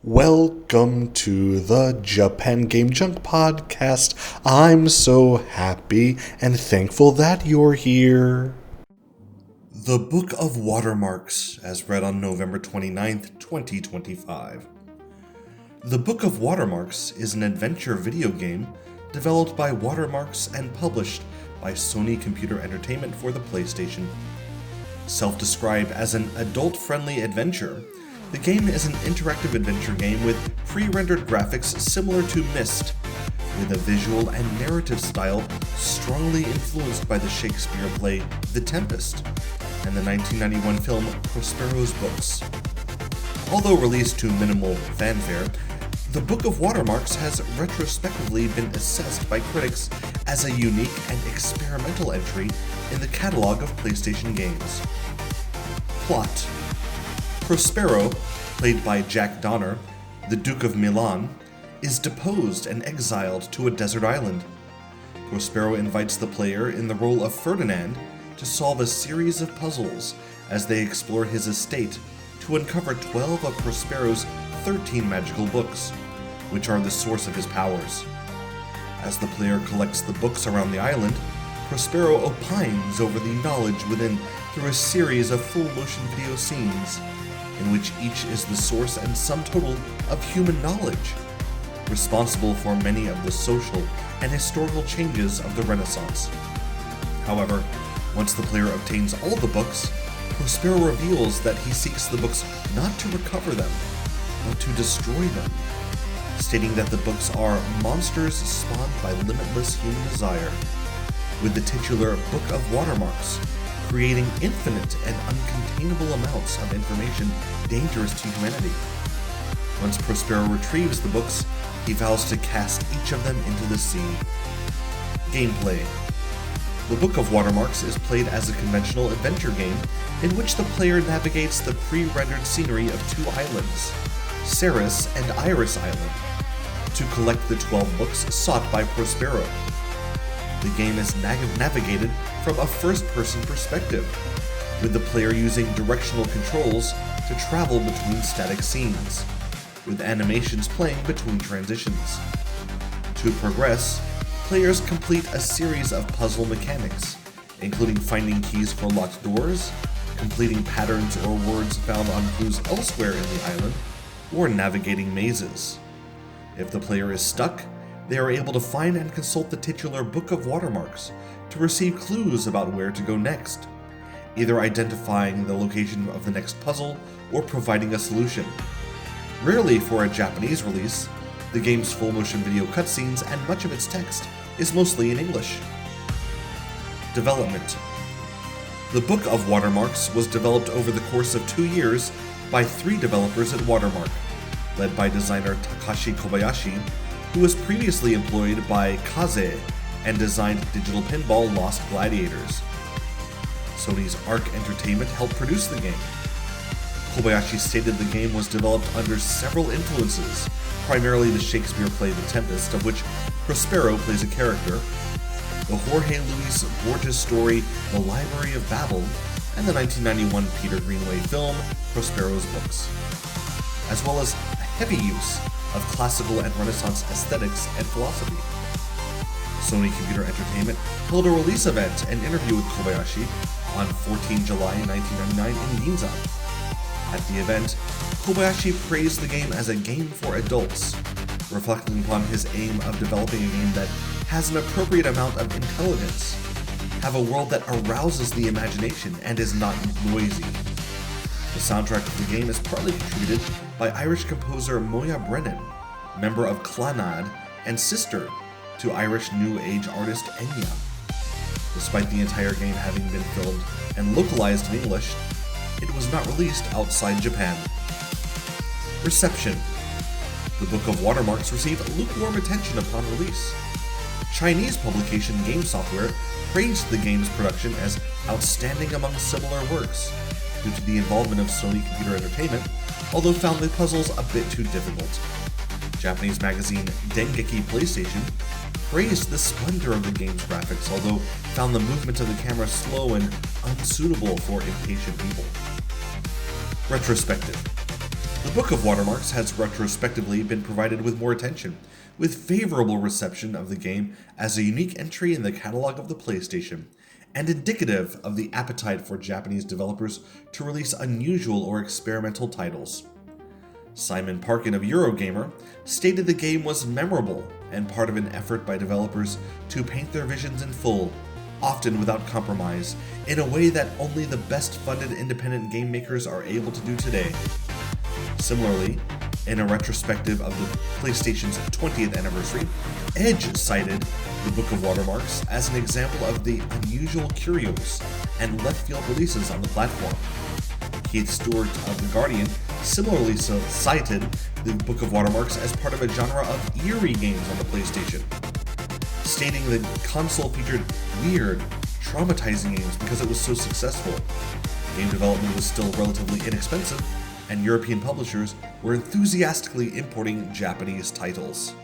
Welcome to the Japan Game Junk podcast. I'm so happy and thankful that you're here. The Book of Watermarks, as read on November 29th, 2025. The Book of Watermarks is an adventure video game developed by Watermarks and published by Sony Computer Entertainment for the PlayStation. Self-described as an adult-friendly adventure, the game is an interactive adventure game with pre-rendered graphics similar to Myst, with a visual and narrative style strongly influenced by the Shakespeare play The Tempest and the 1991 film Prospero's Books. Although released to minimal fanfare, the Book of Watermarks has retrospectively been assessed by critics as a unique and experimental entry in the catalog of PlayStation games. Plot: Prospero, played by Jack Donner, the Duke of Milan, is deposed and exiled to a desert island. Prospero invites the player in the role of Ferdinand to solve a series of puzzles as they explore his estate to uncover 12 of Prospero's 13 magical books, which are the source of his powers. As the player collects the books around the island, Prospero opines over the knowledge within through a series of full-motion video scenes, in which each is the source and sum total of human knowledge, responsible for many of the social and historical changes of the Renaissance. However, once the player obtains all the books, Prospero reveals that he seeks the books not to recover them, but to destroy them, stating that the books are monsters spawned by limitless human desire, with the titular Book of Watermarks creating infinite and uncontainable amounts of information dangerous to humanity. Once Prospero retrieves the books, he vows to cast each of them into the sea. Gameplay: The Book of Watermarks is played as a conventional adventure game in which the player navigates the pre-rendered scenery of two islands, Ceres and Iris Island, to collect the 12 books sought by Prospero. The game is navigated from a first-person perspective, with the player using directional controls to travel between static scenes, with animations playing between transitions. To progress, players complete a series of puzzle mechanics, including finding keys for locked doors, completing patterns or words found on clues elsewhere in the island, or navigating mazes. If the player is stuck, they are able to find and consult the titular Book of Watermarks to receive clues about where to go next, either identifying the location of the next puzzle or providing a solution. Rarely for a Japanese release, the game's full-motion video cutscenes and much of its text is mostly in English. Development: The Book of Watermarks was developed over the course of 2 years by 3 developers at Watermark, led by designer Takashi Kobayashi, who was previously employed by Kaze and designed digital pinball Lost Gladiators. Sony's Arc Entertainment helped produce the game. Kobayashi stated the game was developed under several influences, primarily the Shakespeare play The Tempest, of which Prospero plays a character, the Jorge Luis Borges story The Library of Babel, and the 1991 Peter Greenaway film Prospero's Books, as well as a heavy use of classical and Renaissance aesthetics and philosophy. Sony Computer Entertainment held a release event and interview with Kobayashi on 14 July 1999 in Ginza. At the event, Kobayashi praised the game as a game for adults, reflecting upon his aim of developing a game that has an appropriate amount of intelligence, have a world that arouses the imagination and is not noisy. The soundtrack of the game is partly contributed by Irish composer Moya Brennan, member of Clannad and sister to Irish New Age artist Enya. Despite the entire game having been filmed and localized in English, it was not released outside Japan. Reception: The Book of Watermarks received lukewarm attention upon release. Chinese publication Game Software praised the game's production as outstanding among similar works, due to the involvement of Sony Computer Entertainment, although found the puzzles a bit too difficult. Japanese magazine Dengeki PlayStation praised the splendor of the game's graphics, although found the movement of the camera slow and unsuitable for impatient people. Retrospective: The Book of Watermarks has retrospectively been provided with more attention, with favorable reception of the game as a unique entry in the catalog of the PlayStation, and indicative of the appetite for Japanese developers to release unusual or experimental titles. Simon Parkin of Eurogamer stated the game was memorable and part of an effort by developers to paint their visions in full, often without compromise, in a way that only the best-funded independent game makers are able to do today. Similarly, in a retrospective of the PlayStation's 20th anniversary, Edge cited the Book of Watermarks as an example of the unusual curios and left-field releases on the platform. Keith Stewart of The Guardian similarly cited the Book of Watermarks as part of a genre of eerie games on the PlayStation, stating the console featured weird, traumatizing games because it was so successful. Game development was still relatively inexpensive, and European publishers were enthusiastically importing Japanese titles.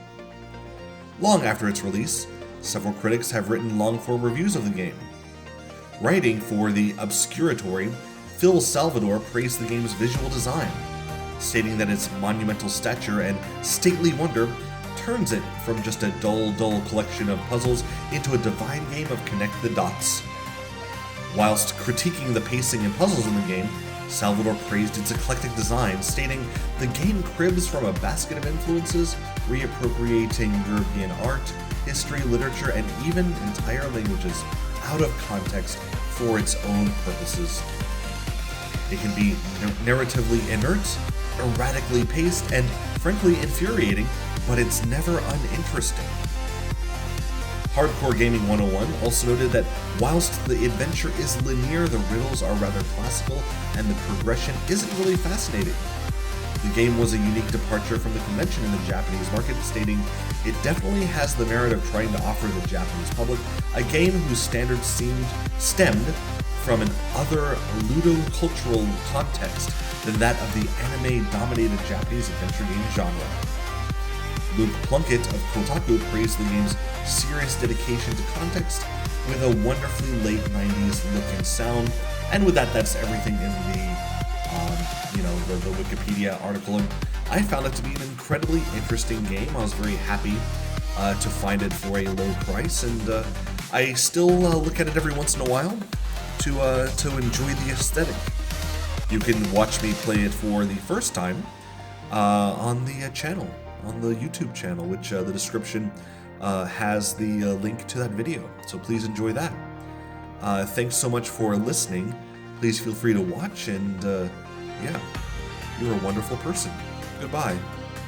Long after its release, several critics have written long-form reviews of the game. Writing for the Obscuratory, Phil Salvador praised the game's visual design, stating that its monumental stature and stately wonder turns it from just a dull collection of puzzles into a divine game of connect the dots. Whilst critiquing the pacing and puzzles in the game, Salvador praised its eclectic design, stating the game cribs from a basket of influences, reappropriating European art, history, literature, and even entire languages out of context for its own purposes. It can be narratively inert, erratically paced, and frankly infuriating, but it's never uninteresting. Hardcore Gaming 101 also noted that whilst the adventure is linear, the riddles are rather classical, and the progression isn't really fascinating. The game was a unique departure from the convention in the Japanese market, stating it definitely has the merit of trying to offer the Japanese public a game whose standards stemmed from an other ludocultural context than that of the anime-dominated Japanese adventure game genre. Luke Plunkett of Kotaku praised the game's serious dedication to context with a wonderfully late 90s look and sound, and with that, that's everything in the Wikipedia article. And I found it to be an incredibly interesting game. I was very happy to find it for a low price, and I still look at it every once in a while to enjoy the aesthetic. You can watch me play it for the first time on the channel, on the YouTube channel, which the description has the link to that video. So please enjoy that. Thanks so much for listening. Please feel free to watch, and yeah, you're a wonderful person. Goodbye.